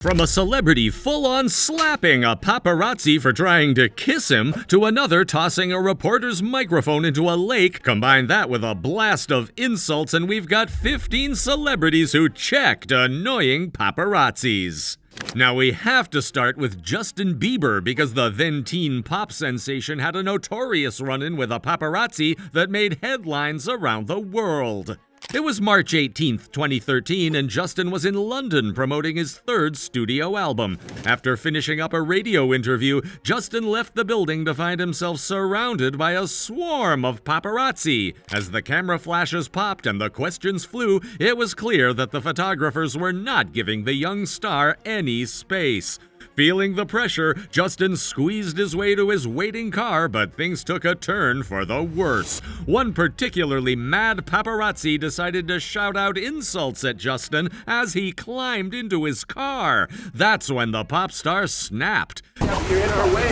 From a celebrity full-on slapping a paparazzi for trying to kiss him, to another tossing a reporter's microphone into a lake, combine that with a blast of insults and we've got 15 celebrities who checked annoying paparazzis. Now we have to start with Justin Bieber because the then-teen pop sensation had a notorious run-in with a paparazzi that made headlines around the world. It was March 18th, 2013, and Justin was in London promoting his third studio album. After finishing up a radio interview, Justin left the building to find himself surrounded by a swarm of paparazzi. As the camera flashes popped and the questions flew, it was clear that the photographers were not giving the young star any space. Feeling the pressure, Justin squeezed his way to his waiting car, but things took a turn for the worse. One particularly mad paparazzi decided to shout out insults at Justin as he climbed into his car. That's when the pop star snapped. You're in our way.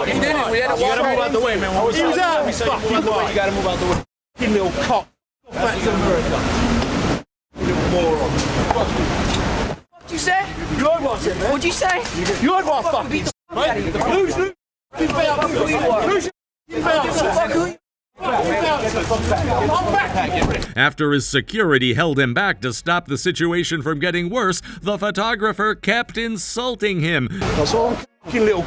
He did it. We had to walk right out the way, man. He was out. We said, move out the way. You gotta move out the way. You little cock. That's America. You little moron. What'd you say? You're watching, man. What'd you say? You're watching. Beat the fuck out of you. Lose. You failed. Lose. You failed. After his security held him back to stop the situation from getting worse, the photographer kept insulting him. That's all, you little.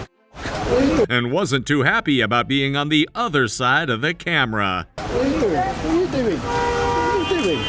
And wasn't too happy about being on the other side of the camera. What are you doing? What are you doing? What are you doing?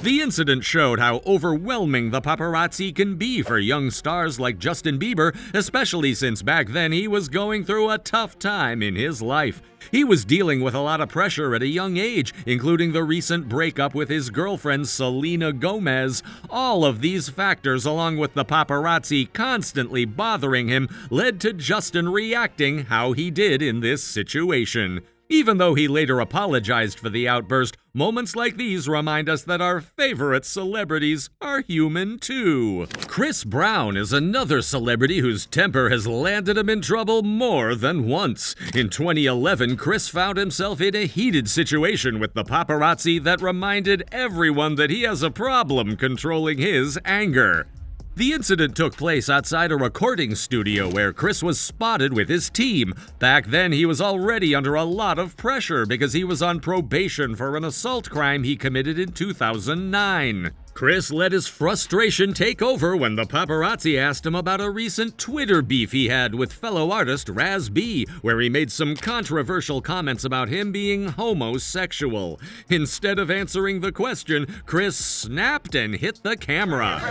The incident showed how overwhelming the paparazzi can be for young stars like Justin Bieber, especially since back then he was going through a tough time in his life. He was dealing with a lot of pressure at a young age, including the recent breakup with his girlfriend Selena Gomez. All of these factors, along with the paparazzi constantly bothering him, led to Justin reacting how he did in this situation. Even though he later apologized for the outburst, moments like these remind us that our favorite celebrities are human too. Chris Brown is another celebrity whose temper has landed him in trouble more than once. In 2011, Chris found himself in a heated situation with the paparazzi that reminded everyone that he has a problem controlling his anger. The incident took place outside a recording studio where Chris was spotted with his team. Back then, he was already under a lot of pressure because he was on probation for an assault crime he committed in 2009. Chris let his frustration take over when the paparazzi asked him about a recent Twitter beef he had with fellow artist Raz B, where he made some controversial comments about him being homosexual. Instead of answering the question, Chris snapped and hit the camera.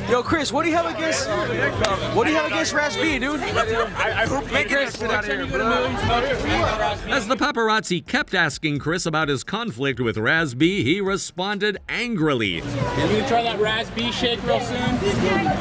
Yo, Chris, what do you have against Raz B, dude? I hope you Chris get out of here, bro. As the paparazzi kept asking Chris about his conflict with Raz B, he responded angrily. You gonna try that Raz B shake real soon?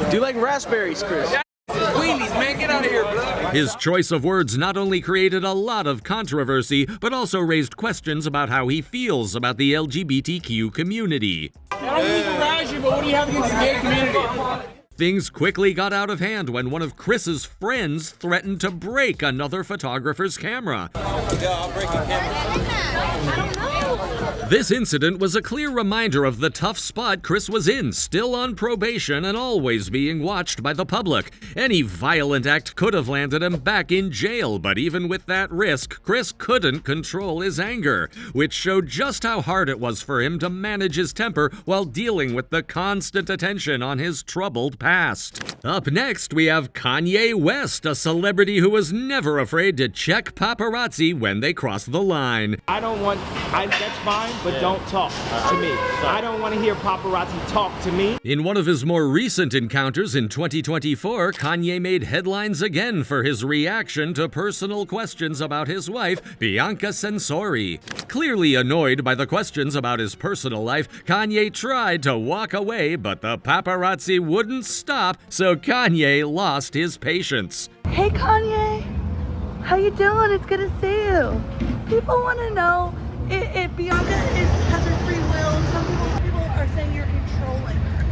Do you like raspberries, Chris? Wheelies, man, get out of here, bro. His choice of words not only created a lot of controversy, but also raised questions about how he feels about the LGBTQ community. I don't mean to razz you, but what do you have against the gay community? Things quickly got out of hand when one of Chris's friends threatened to break another photographer's camera. Yeah, I'll break your camera. This incident was a clear reminder of the tough spot Chris was in, still on probation and always being watched by the public. Any violent act could have landed him back in jail, but even with that risk, Chris couldn't control his anger, which showed just how hard it was for him to manage his temper while dealing with the constant attention on his troubled past. Up next, we have Kanye West, a celebrity who was never afraid to check paparazzi when they cross the line. That's fine, but don't talk to me. I don't want to hear paparazzi talk to me. In one of his more recent encounters in 2024, Kanye made headlines again for his reaction to personal questions about his wife, Bianca Censori. Clearly annoyed by the questions about his personal life, Kanye tried to walk away, but the paparazzi wouldn't stop, so Kanye lost his patience. Hey Kanye, how you doing? It's good to see you. People want to know if Bianca has her free will. Some people are saying you're controlling her.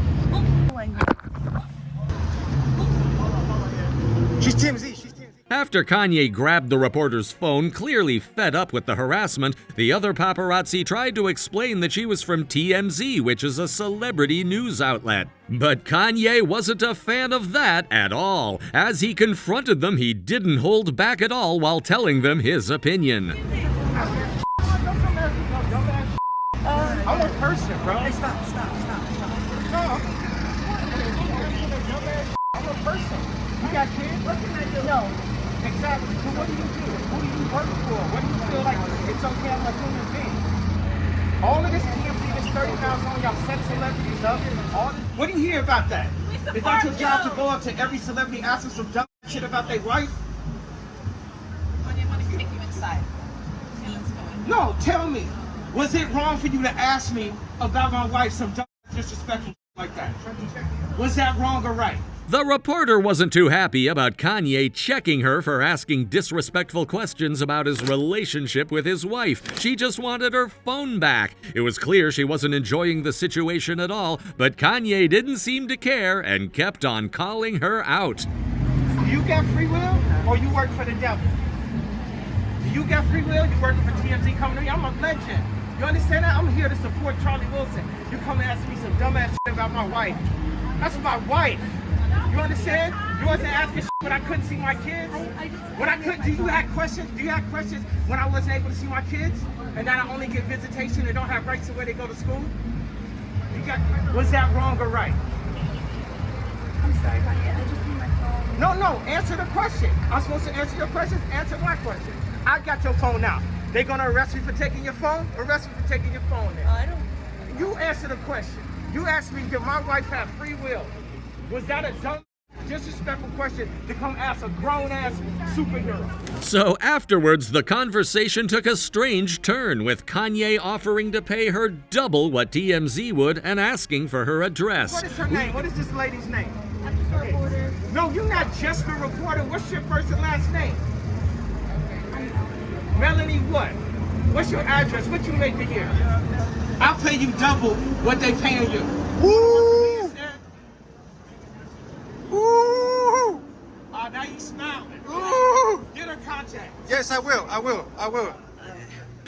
She's TMZ. After Kanye grabbed the reporter's phone, clearly fed up with the harassment, the other paparazzi tried to explain that she was from TMZ, which is a celebrity news outlet. But Kanye wasn't a fan of that at all. As he confronted them, he didn't hold back at all while telling them his opinion. I'm a person, bro. Hey, stop. No. I'm a person. You got kids? What can I do? No. Exactly. So what do you do? Who do you work for? What do you feel like it's okay as a human being? All of this TMZ, this 30,000 on y'all set celebrities up. What do you hear about that? Is that your job to go up to every celebrity asking some dumb shit about their wife? I didn't want to take you inside. No, tell me. Was it wrong for you to ask me about my wife some dumb disrespectful like that? Was that wrong or right? The reporter wasn't too happy about Kanye checking her for asking disrespectful questions about his relationship with his wife. She just wanted her phone back. It was clear she wasn't enjoying the situation at all, but Kanye didn't seem to care and kept on calling her out. Do you got free will or you work for the devil? Do you got free will? You working for TMZ Company? I'm a legend. You understand that? I'm here to support Charlie Wilson. You come and ask me some dumbass shit about my wife. That's my wife. You understand? You wasn't asking shit when I couldn't see my kids. When I couldn't, do you have questions? Do you have questions when I wasn't able to see my kids? And that I only get visitation and don't have rights to where they go to school? Was that wrong or right? I'm sorry, Kanye. I just need my phone. No, answer the question. I'm supposed to answer your questions? Answer my question. I got your phone now. They gonna arrest me for taking your phone? Arrest me for taking your phone then. I don't. You answer the question. You asked me, did my wife have free will? Was that a dumb, disrespectful question to come ask a grown-ass superhero? So afterwards, the conversation took a strange turn, with Kanye offering to pay her double what TMZ would and asking for her address. What is her name? What is this lady's name? I'm just a reporter. No, you're not just a reporter. What's your first and last name? Melanie what? What's your address? What you make a year? I'll pay you double what they paying you. Woo! Woo! Now you smiling. Woo! Get her contact. Yes, I will.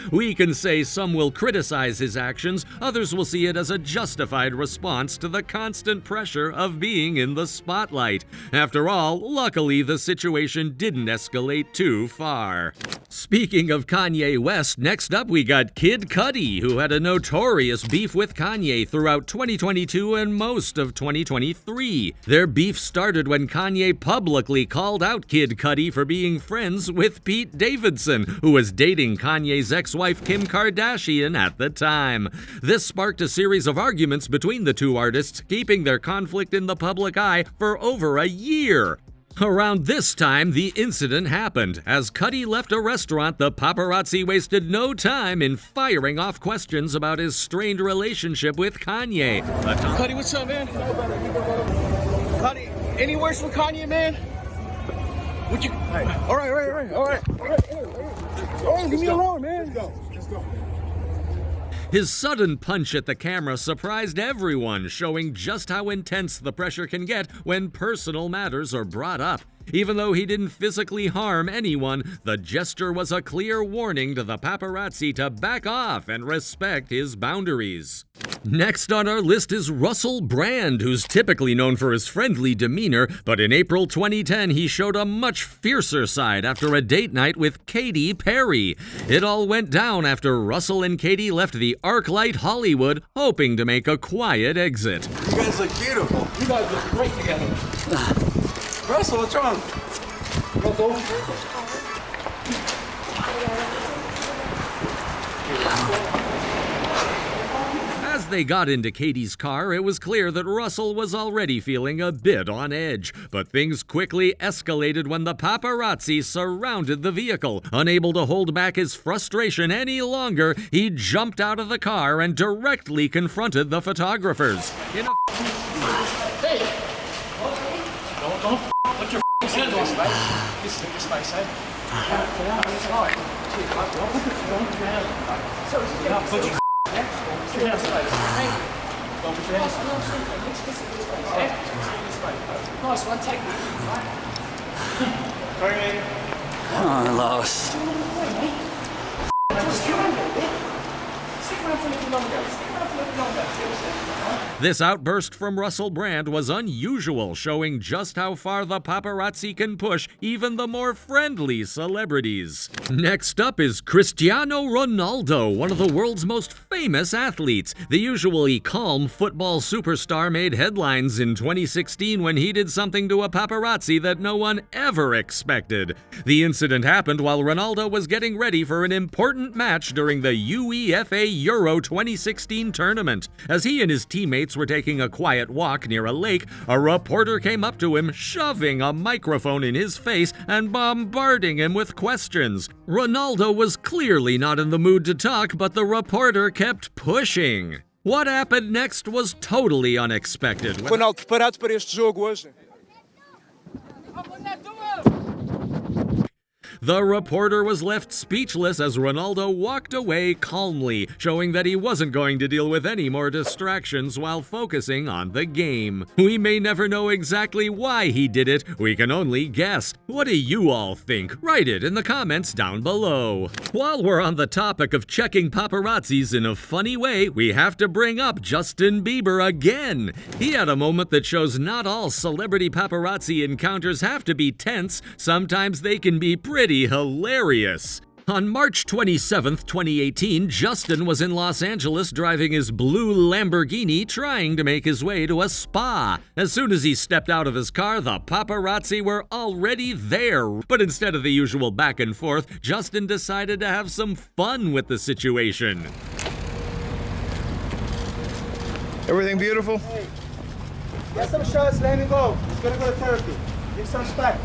We can say some will criticize his actions, others will see it as a justified response to the constant pressure of being in the spotlight. After all, luckily the situation didn't escalate too far. Speaking of Kanye West, next up we got Kid Cudi, who had a notorious beef with Kanye throughout 2022 and most of 2023. Their beef started when Kanye publicly called out Kid Cudi for being friends with Pete Davidson, who was dating Kanye's ex-wife Kim Kardashian at the time. This sparked a series of arguments between the two artists, keeping their conflict in the public eye for over a year. Around this time, the incident happened. As Cudi left a restaurant, the paparazzi wasted no time in firing off questions about his strained relationship with Kanye. Cudi, what's up, man? Cudi, any words from Kanye, man? Would you? All right. Hey, leave me alone, man. Let's go. His sudden punch at the camera surprised everyone, showing just how intense the pressure can get when personal matters are brought up. Even though he didn't physically harm anyone, the gesture was a clear warning to the paparazzi to back off and respect his boundaries. Next on our list is Russell Brand, who's typically known for his friendly demeanor, but in April 2010 he showed a much fiercer side after a date night with Katy Perry. It all went down after Russell and Katy left the ArcLight Hollywood, hoping to make a quiet exit. You guys look beautiful. You guys look great together. Russell, what's wrong? Russell? As they got into Katy's car, it was clear that Russell was already feeling a bit on edge. But things quickly escalated when the paparazzi surrounded the vehicle. Unable to hold back his frustration any longer, he jumped out of the car and directly confronted the photographers. Don't put your hands on me, right? This is my side. It's all right. Don't put your hands on me. Put your hands on me. Don't put your hands on me. No, it's one technique. Oh, I lost. This outburst from Russell Brand was unusual, showing just how far the paparazzi can push even the more friendly celebrities. Next up is Cristiano Ronaldo, one of the world's most famous athletes. The usually calm football superstar made headlines in 2016 when he did something to a paparazzi that no one ever expected. The incident happened while Ronaldo was getting ready for an important match during the UEFA Euro 2016 tournament. As he and his teammates were taking a quiet walk near a lake, a reporter came up to him, shoving a microphone in his face and bombarding him with questions. Ronaldo was clearly not in the mood to talk, but the reporter kept pushing. What happened next was totally unexpected. Foram algo preparados para este jogo hoje. The reporter was left speechless as Ronaldo walked away calmly, showing that he wasn't going to deal with any more distractions while focusing on the game. We may never know exactly why he did it, we can only guess. What do you all think? Write it in the comments down below. While we're on the topic of checking paparazzis in a funny way, we have to bring up Justin Bieber again. He had a moment that shows not all celebrity paparazzi encounters have to be tense, sometimes they can be pretty hilarious. On March 27, 2018, Justin was in Los Angeles driving his blue Lamborghini trying to make his way to a spa. As soon as he stepped out of his car, the paparazzi were already there. But instead of the usual back and forth, Justin decided to have some fun with the situation. Everything beautiful? Get some shots, let me go. He's gonna go to therapy. Give some respect.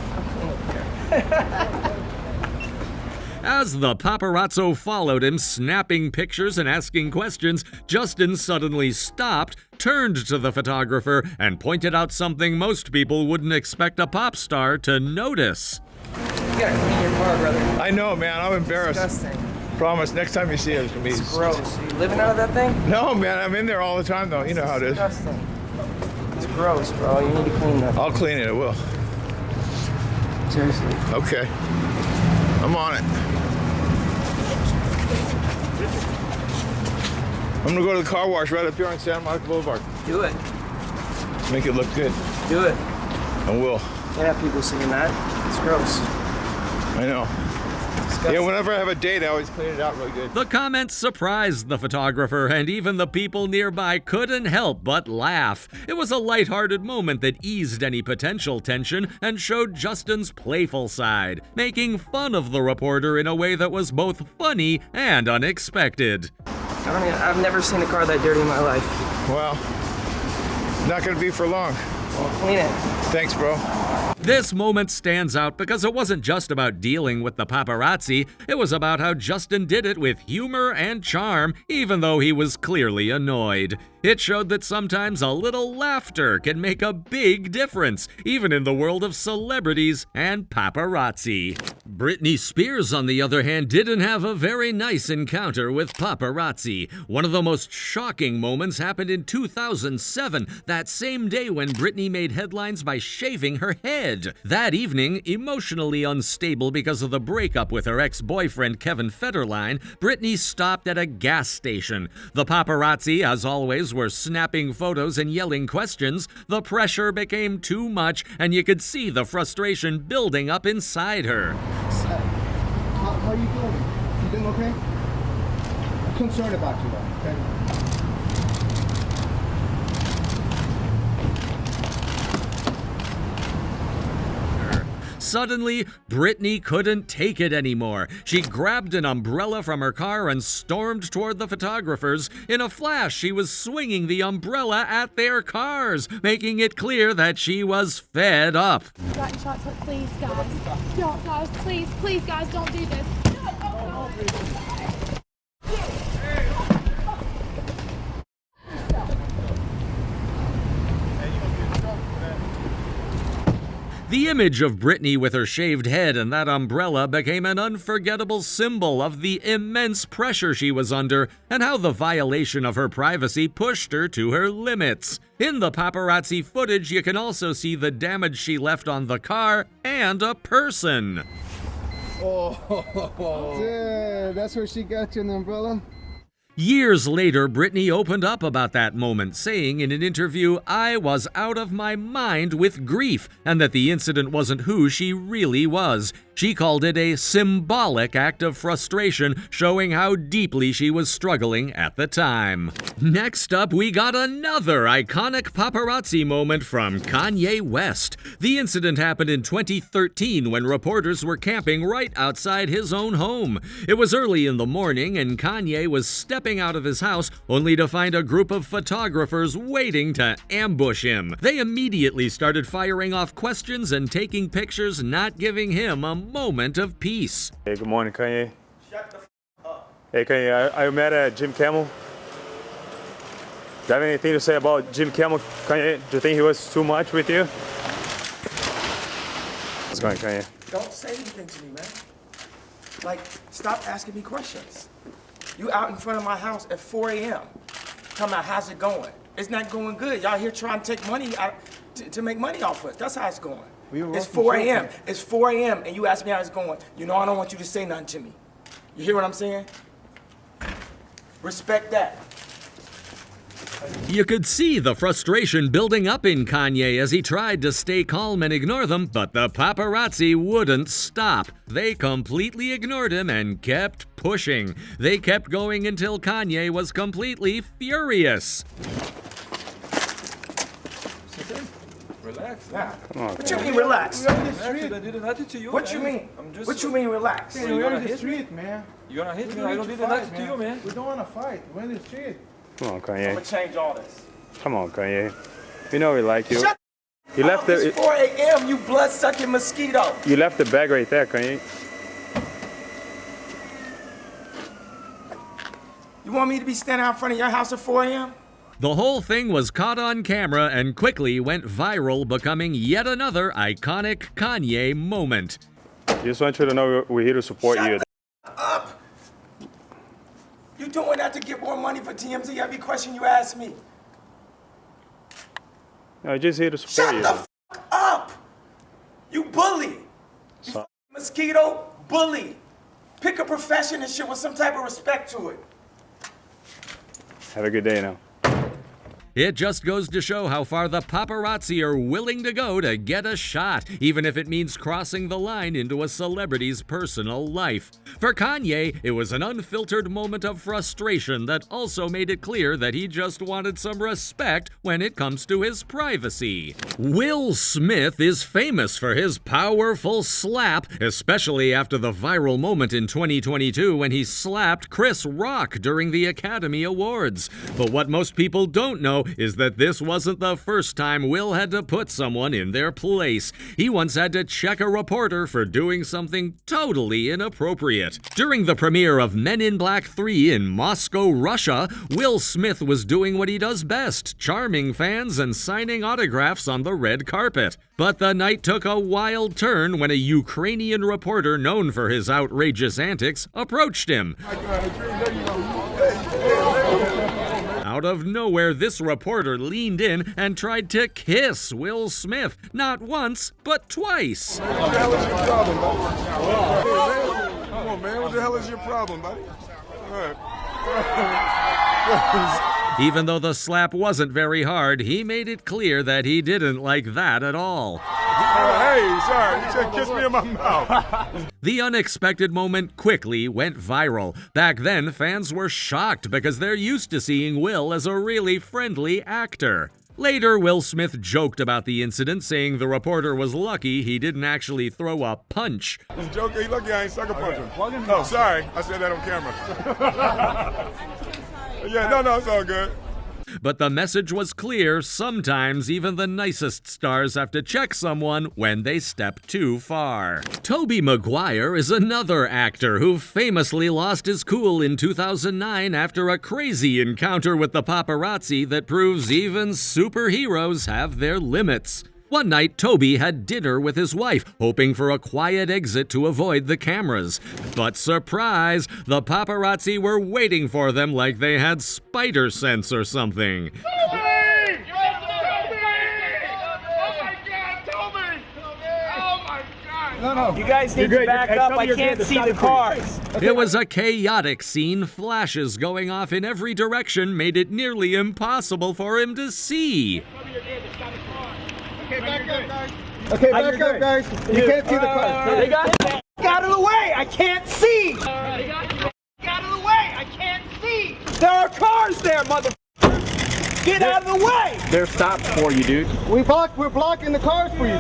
As the paparazzo followed him, snapping pictures and asking questions, Justin suddenly stopped, turned to the photographer, and pointed out something most people wouldn't expect a pop star to notice. You gotta clean your car, brother. I know, man. I'm embarrassed. Disgusting. Promise, next time you see it, it's gonna be. It's gross. Are you living out of that thing? No, man. I'm in there all the time, though. You know how it is. Disgusting. It's gross, bro. You need to clean that. I'll clean it. I will. Seriously. Okay. I'm on it. I'm gonna go to the car wash right up here on Santa Monica Boulevard. Do it. Make it look good. Do it. I will. Can't have people seeing that. It's gross. I know. Disgusting. Yeah, whenever I have a date, I always clean it out really good. The comments surprised the photographer, and even the people nearby couldn't help but laugh. It was a lighthearted moment that eased any potential tension and showed Justin's playful side, making fun of the reporter in a way that was both funny and unexpected. I've never seen a car that dirty in my life. Well, not gonna be for long. Well, clean it. Thanks, bro. This moment stands out because it wasn't just about dealing with the paparazzi, it was about how Justin did it with humor and charm, even though he was clearly annoyed. It showed that sometimes a little laughter can make a big difference, even in the world of celebrities and paparazzi. Britney Spears, on the other hand, didn't have a very nice encounter with paparazzi. One of the most shocking moments happened in 2007, that same day when Britney made headlines by shaving her head. That evening, emotionally unstable because of the breakup with her ex-boyfriend Kevin Federline, Britney stopped at a gas station. The paparazzi, as always, were snapping photos and yelling questions. The pressure became too much, and you could see the frustration building up inside her. How are you doing? You doing okay? I'm concerned about you, though, okay? Suddenly, Britney couldn't take it anymore. She grabbed an umbrella from her car and stormed toward the photographers. In a flash, she was swinging the umbrella at their cars, making it clear that she was fed up. Got your shots up, please, guys. Don't, guys, please, guys, don't do this. The image of Britney with her shaved head and that umbrella became an unforgettable symbol of the immense pressure she was under and how the violation of her privacy pushed her to her limits. In the paparazzi footage, you can also see the damage she left on the car and a person. Oh, yeah, that's where she got you an umbrella? Years later, Britney opened up about that moment, saying in an interview, "I was out of my mind with grief," and that the incident wasn't who she really was. She called it a symbolic act of frustration, showing how deeply she was struggling at the time. Next up, we got another iconic paparazzi moment from Kanye West. The incident happened in 2013 when reporters were camping right outside his own home. It was early in the morning and Kanye was stepping out of his house only to find a group of photographers waiting to ambush him. They immediately started firing off questions and taking pictures, not giving him a moment of peace. Hey, good morning, Kanye. Shut the f up. Hey, Kanye, are you mad at Jim Kimmel? Do you have anything to say about Jim Kimmel, Kanye? Do you think he was too much with you? What's going on, Kanye? Don't say anything to me, man. Like, stop asking me questions. You out in front of my house at 4 a.m. Talking about how's it going? It's not going good. Y'all here trying to take money out to make money off us. That's how it's going. It's 4 a.m. It's 4 a.m. and you ask me how it's going. You know I don't want you to say nothing to me. You hear what I'm saying? Respect that. You could see the frustration building up in Kanye as he tried to stay calm and ignore them, but the paparazzi wouldn't stop. They completely ignored him and kept pushing. They kept going until Kanye was completely furious. Relax. Nah. What you mean relax? We're on the street. I did nothing to you. What you mean? What you mean relax? Hey, we're on the street, man. You're gonna hit me? I don't do nothing to you, man. We don't want to fight. We're in the street. Come on, I'm Kanye. gonna change all this. Come on, Kanye. You know we like you. Shut You left It's the 4 a.m. You blood-sucking mosquito. you left the bag right there, Kanye. You want me to be standing out in front of your house at 4 a.m.? The whole thing was caught on camera and quickly went viral, becoming yet another iconic Kanye moment. Just want you to know we're here to support you. Shut the up. You doing that to get more money for TMZ every question you ask me? No, just here to support Shut you. the f up! You bully! You f mosquito bully! Pick a profession and shit with some type of respect to it. Have a good day now. It just goes to show how far the paparazzi are willing to go to get a shot, even if it means crossing the line into a celebrity's personal life. For Kanye, it was an unfiltered moment of frustration that also made it clear that he just wanted some respect when it comes to his privacy. Will Smith is famous for his powerful slap, especially after the viral moment in 2022 when he slapped Chris Rock during the Academy Awards. But what most people don't know is that this wasn't the first time Will had to put someone in their place. He once had to check a reporter for doing something totally inappropriate. During the premiere of Men in Black 3 in Moscow, Russia, Will Smith was doing what he does best, charming fans and signing autographs on the red carpet. But the night took a wild turn when a Ukrainian reporter known for his outrageous antics approached him. Out of nowhere, this reporter leaned in and tried to kiss Will Smith, not once, but twice. What the hell is your problem, buddy? Come on, man. What the hell is your problem, buddy? All right. Even though the slap wasn't very hard, he made it clear that he didn't like that at all. Hey, sorry. You said kiss me in my mouth. The unexpected moment quickly went viral. Back then, fans were shocked because they're used to seeing Will as a really friendly actor. Later, Will Smith joked about the incident, saying the reporter was lucky he didn't actually throw a punch. He's joking. He's lucky I ain't sucker punching. Oh, sorry. I said that on camera. Yeah, no, it's all good. But the message was clear. Sometimes even the nicest stars have to check someone when they step too far. Tobey Maguire is another actor who famously lost his cool in 2009 after a crazy encounter with the paparazzi that proves even superheroes have their limits. One night, Toby had dinner with his wife, hoping for a quiet exit to avoid the cameras. But surprise, the paparazzi were waiting for them like they had spider sense or something. No. You guys need to back up. I can't see the cars. It was a chaotic scene. Flashes going off in every direction made it nearly impossible for him to see. Okay, back up, guys. Okay, back up, guys. You can't see the car. They got out of the way. I can't see. Out of the way. I can't see. There are cars there, motherfucker. Get out of the way. They're stopped for you, dude. We're blocking the cars for you.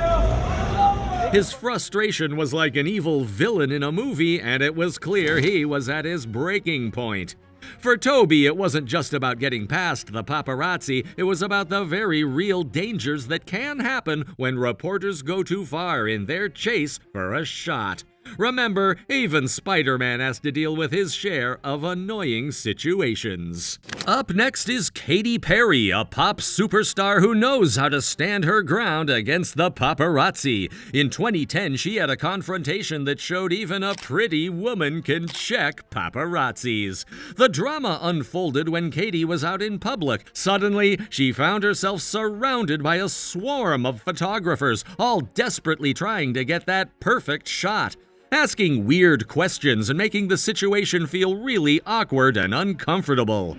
His frustration was like an evil villain in a movie, and it was clear he was at his breaking point. For Toby, it wasn't just about getting past the paparazzi, it was about the very real dangers that can happen when reporters go too far in their chase for a shot. Remember, even Spider-Man has to deal with his share of annoying situations. Up next is Katy Perry, a pop superstar who knows how to stand her ground against the paparazzi. In 2010, she had a confrontation that showed even a pretty woman can check paparazzis. The drama unfolded when Katy was out in public. Suddenly, she found herself surrounded by a swarm of photographers, all desperately trying to get that perfect shot, asking weird questions and making the situation feel really awkward and uncomfortable.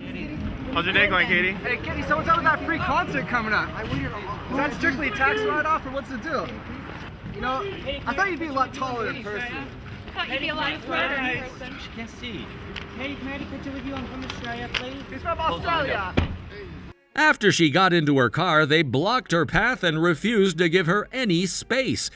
How's your day going, Katie? Hey, Kitty, so what's up with that free concert coming up? Is that strictly a tax write-off, or what's the deal? You know, I thought you'd be a lot taller in person. I thought you'd be a lot smarter in person. She can't see. Hey, can I take a picture with you? I'm from Australia, please. He's from Australia. After she got into her car, they blocked her path and refused to give her any space.